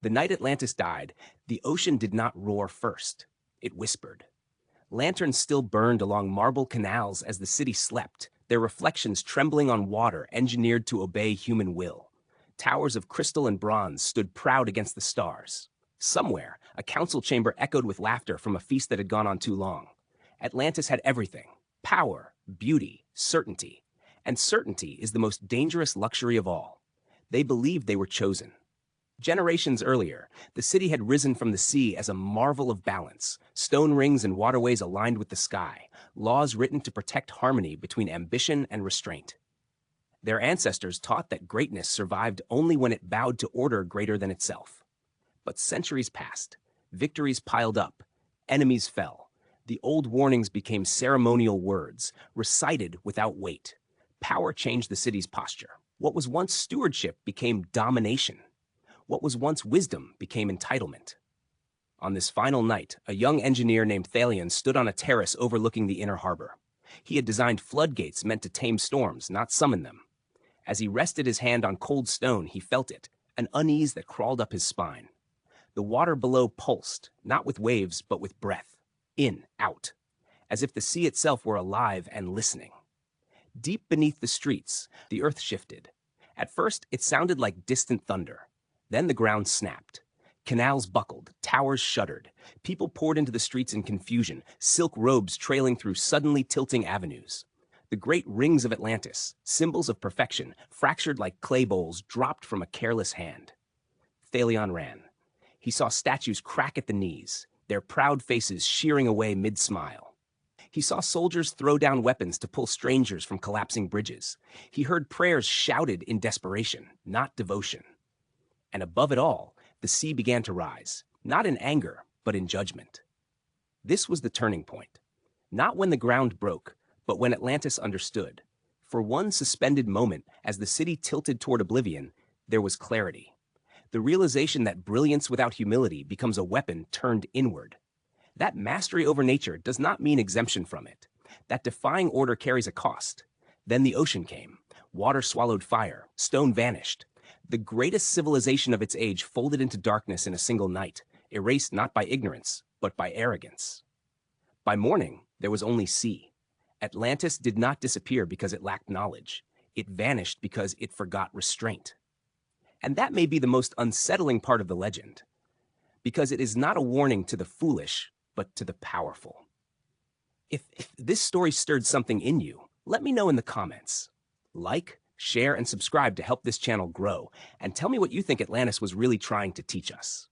The night Atlantis died, the ocean did not roar first. It whispered. Lanterns still burned along marble canals as the city slept, their reflections trembling on water engineered to obey human will. Towers of crystal and bronze stood proud against the stars. Somewhere, a council chamber echoed with laughter from a feast that had gone on too long. Atlantis had everything: power, beauty, certainty. And certainty is the most dangerous luxury of all. They believed they were chosen. Generations earlier, the city had risen from the sea as a marvel of balance, stone rings and waterways aligned with the sky, laws written to protect harmony between ambition and restraint. Their ancestors taught that greatness survived only when it bowed to order greater than itself. But centuries passed, victories piled up, enemies fell. The old warnings became ceremonial words, recited without weight. Power changed the city's posture. What was once stewardship became domination. What was once wisdom became entitlement. On this final night, a young engineer named Thalion stood on a terrace overlooking the inner harbor. He had designed floodgates meant to tame storms, not summon them. As he rested his hand on cold stone, he felt it, an unease that crawled up his spine. The water below pulsed, not with waves, but with breath. In, out. As if the sea itself were alive and listening. Deep beneath the streets, the earth shifted. At first, it sounded like distant thunder. Then the ground snapped. Canals buckled, towers shuddered. People poured into the streets in confusion, silk robes trailing through suddenly tilting avenues. The great rings of Atlantis, symbols of perfection, fractured like clay bowls, dropped from a careless hand. Thalion ran. He saw statues crack at the knees, their proud faces shearing away mid-smile. He saw soldiers throw down weapons to pull strangers from collapsing bridges. He heard prayers shouted in desperation, not devotion. And above it all, the sea began to rise, not in anger, but in judgment. This was the turning point. Not when the ground broke, but when Atlantis understood. For one suspended moment, as the city tilted toward oblivion, there was clarity. The realization that brilliance without humility becomes a weapon turned inward. That mastery over nature does not mean exemption from it. That defying order carries a cost. Then the ocean came. Water swallowed fire. Stone vanished. The greatest civilization of its age folded into darkness in a single night, erased not by ignorance, but by arrogance. By morning, there was only sea. Atlantis did not disappear because it lacked knowledge. It vanished because it forgot restraint. And that may be the most unsettling part of the legend, because it is not a warning to the foolish, but to the powerful. If this story stirred something in you, let me know in the comments. Like, share, and subscribe to help this channel grow, and tell me what you think Atlantis was really trying to teach us.